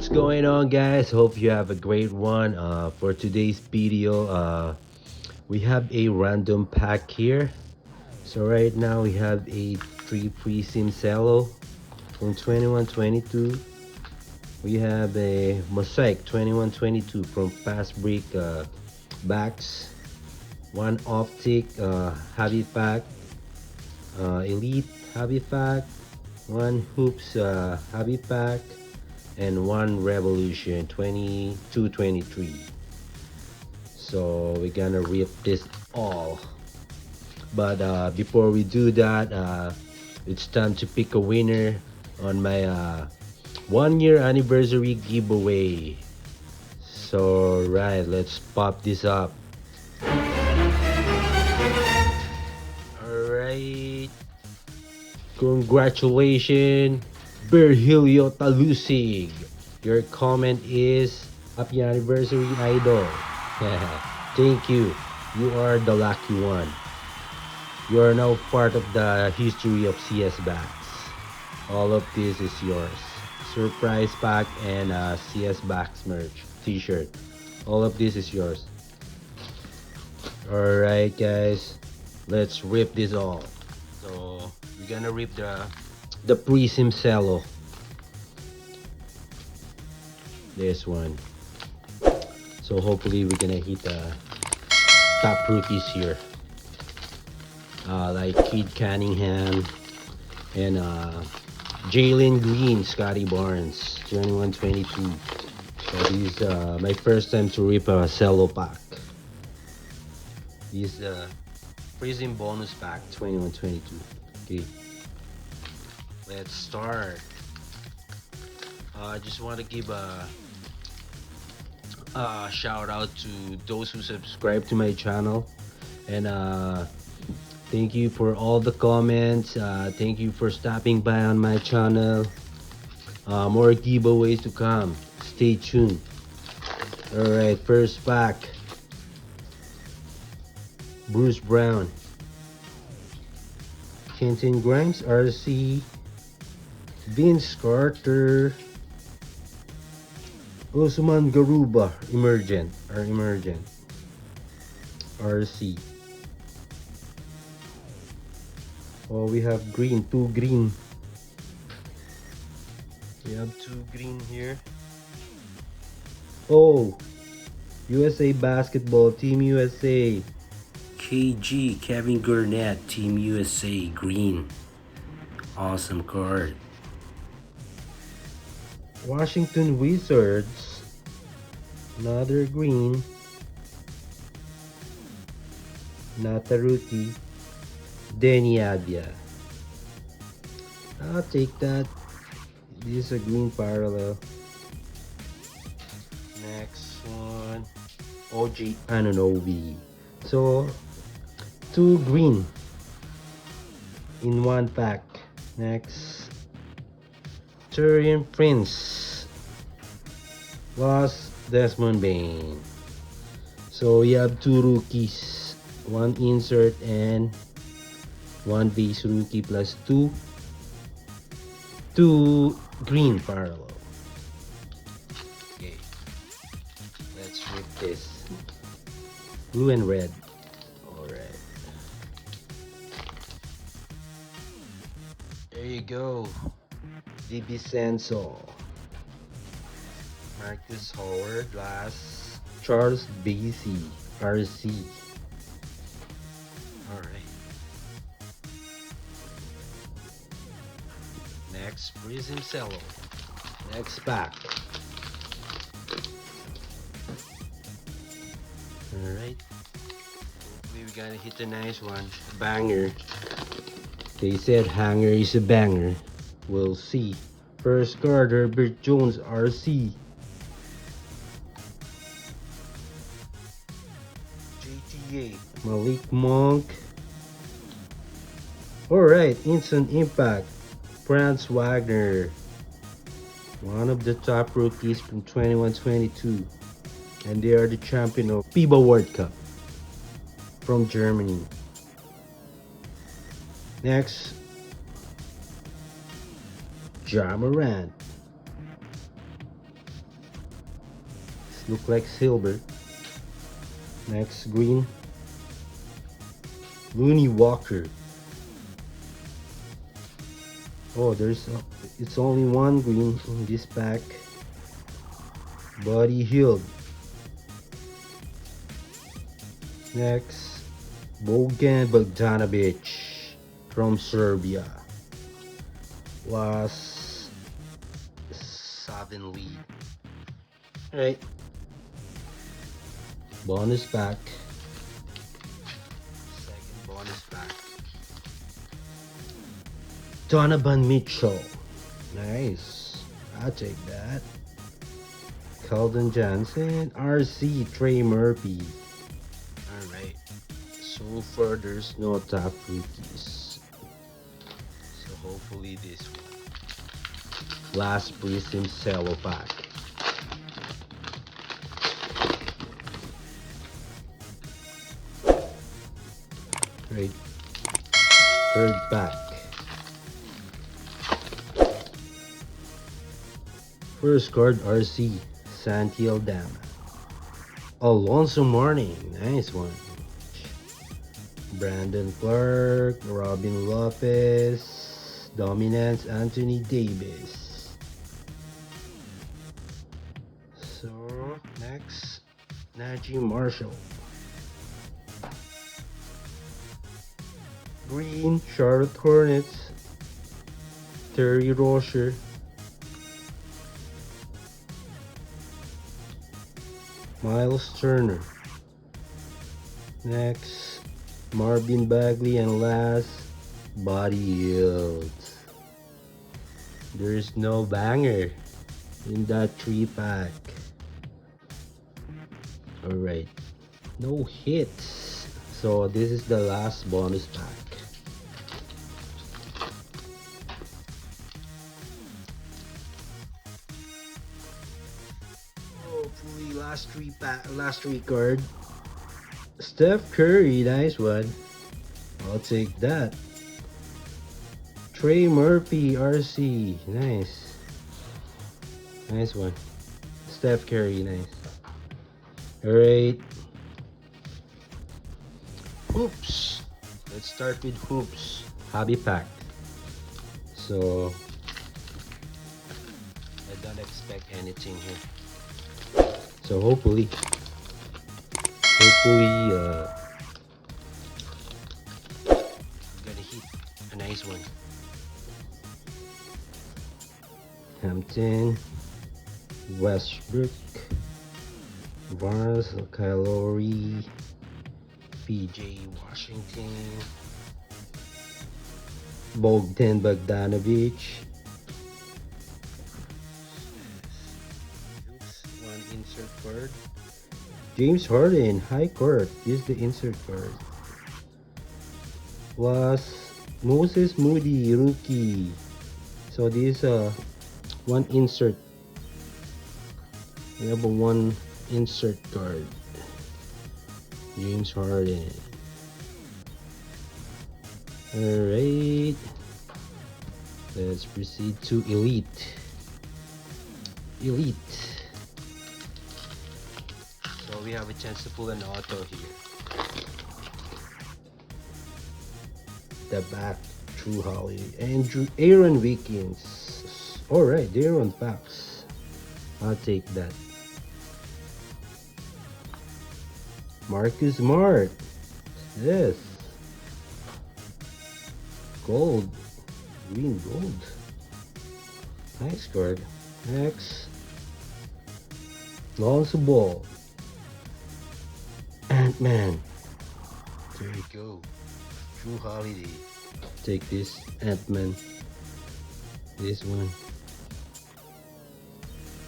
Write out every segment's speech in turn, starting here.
What's going on, guys? Hope you have a great one. For today's video, we have a random pack here. So right now we have a 3 Prizm celo from 2122. We have a Mosaic 2122 from Fast Break Backs. One Optic Heavy Pack, Elite Heavy Pack. One Hoops Heavy Pack, and one Revolution 2223. So we're gonna rip this all, but before we do that, it's time to pick a winner on my 1 year anniversary giveaway. So right, let's pop this up. All right, congratulations, Virgilio Talusig. Your comment is happy anniversary, idol. Thank you. You are the lucky one. You are now part of the history of CS Backs. All of this is yours. Surprise pack and CS Backs merch t-shirt. All of this is yours. Alright guys, let's rip this all. So we're gonna rip the Prizm celo. This one. So hopefully we're gonna hit the top rookies here. Like Kid Cunningham and Jalen Green, Scotty Barnes, 2122. So this is my first time to rip a celo pack. This is Prizm bonus pack 2122. Okay, let's start. I just want to give a shout out to those who subscribe to my channel, and thank you for all the comments. Thank you for stopping by on my channel. More giveaways to come. Stay tuned. Alright, first pack. Bruce Brown, Quentin Grimes, RC, Vince Carter, Usman Garuba, Emergent, RC. Oh, we have green, two green. We have two green here. Oh, USA Basketball, Team USA. KG, Kevin Garnett, Team USA, green. Awesome card. Washington Wizards, another green. Not a rookie. Denny Abia. I'll take that. This is a green parallel. Next one, OG Anunoby. So, two green in one pack. Next, Turian Prince, Lost Desmond Bain. So you have two rookies, one insert and one base rookie plus two green parallel. Okay, let's rip this. Blue and red. Alright. There you go. DiVincenzo, Marcus Howard, last Charles Basie, RC. Alright. Next, Prizm celo. Next pack. Alright. Hopefully we gotta hit a nice one. Banger. They said hanger is a banger. We'll see. First card, Herbert Jones, RC. GTA, Malik Monk. Alright, instant impact. Franz Wagner. One of the top rookies from 2122. And they are the champion of FIBA World Cup from Germany. Next, Ja Morant. Look like silver. Next, green. Looney Walker. Oh, it's only one green in this pack. Body Hill. Next, Bogan Bogdanovic from Serbia. Last 7 lead. Alright. Bonus pack. Second bonus pack. Donovan Mitchell. Nice. I'll take that. Keldon Johnson. RC Trey Murphy. Alright. So far there's no top rookies. So hopefully this one. Last Prizm celo pack. Right. Third pack. First card RC Santiel Dama. Alonso Mourning. Nice one. Brandon Clark, Robin Lopez, Dominance Anthony Davis. So next, Najee Marshall. Green, Charlotte Hornets, Terry Rozier. Miles Turner. Next, Marvin Bagley, and last, Body Yield. There's no banger in that 3-pack. Alright, no hits. So this is the last bonus pack. Hopefully last three card. Steph Curry, nice one. I'll take that. Trey Murphy, RC, nice. Nice one. Steph Curry, nice. Alright. Hoops. Let's start with hoops. Hobby pack. So I don't expect anything here. So hopefully I'm gonna hit a nice one. Hampton, Westbrook, Barnes, Kyle Lowry, PJ Washington, Bogdan Bogdanovic. One insert card. James Harden, high court. This is the insert card. Plus Moses Moody, rookie. So this one insert. We have a one insert card. James Harden. Alright. Let's proceed to Elite. Elite. So we have a chance to pull an auto here. The back, True Holiday. Aaron Wiggins. Alright, they're on packs. I'll take that. Marcus Smart. Yes. Gold. Green gold. Nice card. Next. Lonzo Ball. Ant-Man. There you go. True Holiday. Take this Ant-Man. This one.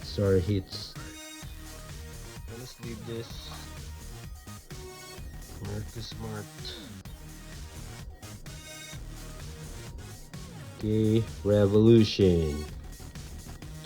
Star hits. Let's leave this. Marcus Smart. Okay, Revolution.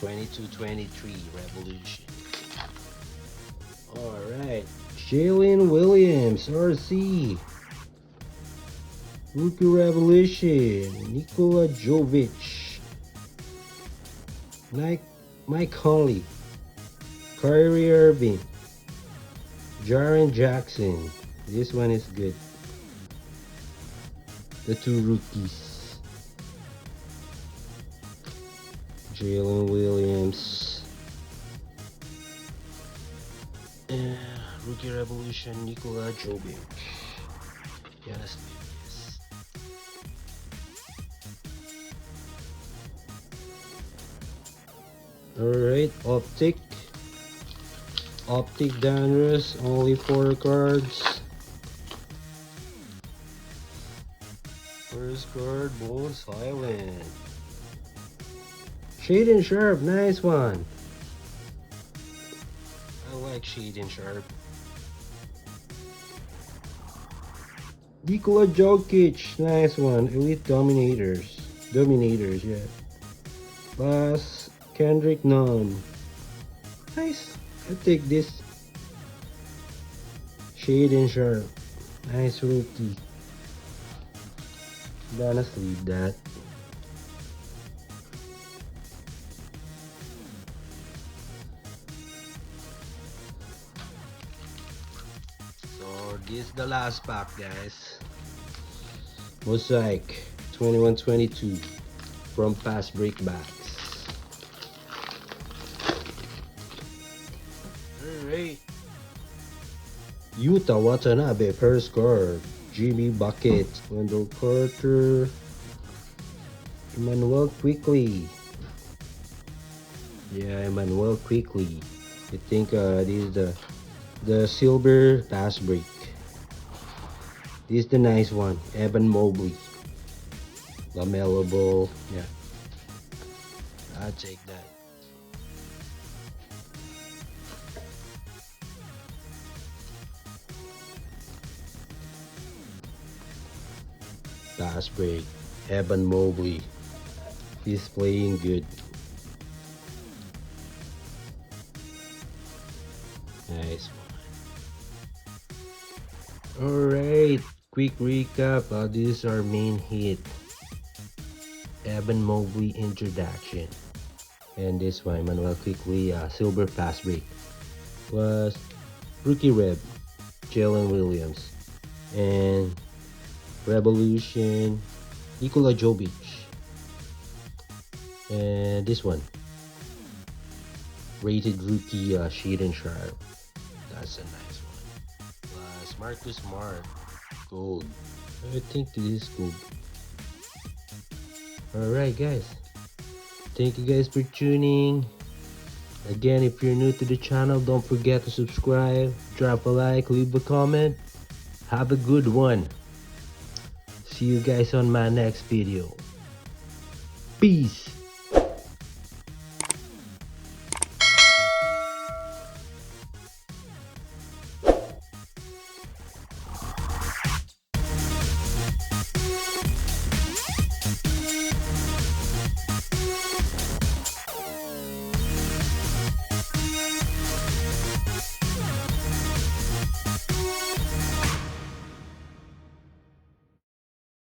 22-23 Revolution. Alright. Jalen Williams, RC. Rookie Revolution. Nikola Jovic. Mike Conley. Kyrie Irving, Jaren Jackson. This one is good. The two rookies. Jalen Williams. And Rookie Revolution, Nikola Jovic. Yeah, let's leave this. Alright, Optic. Optic Donruss, only 4 cards. First card, Bone Silent. Shade and Sharp, nice one. I like Shade and Sharp. Nikola Jokic, nice one. Elite Dominators. Dominators, yeah. Last, Kendrick Nunn. Nice. I take this. Shade and Sharp. Nice rookie. Gonna sleeve that. So this is the last pack, guys. Mosaic 21-22 from past breakbacks. Alright. Utah Watanabe, first card. Jimmy Bucket, Wendell Carter, Emmanuel Quickly. Yeah, Emmanuel Quickly. I think this is the silver pass break. This is the nice one. Evan Mobley. LaMelo Ball. Yeah. I'll take that. Pass break. Evan Mobley. He's playing good. Nice one. Alright. Quick recap. This is our main hit. Evan Mobley introduction. And this one, Manuel Quickly, silver pass break. Plus rookie rev, Jalen Williams. And Revolution, Nikola Jovic. And this one, rated rookie, Shade and Sharp. That's a nice one. Plus Marcus Smart, gold. I think this is gold. Alright guys, thank you guys for tuning. Again, if you're new to the channel, don't forget to subscribe, drop a like, leave a comment. Have a good one. See you guys on my next video. Peace.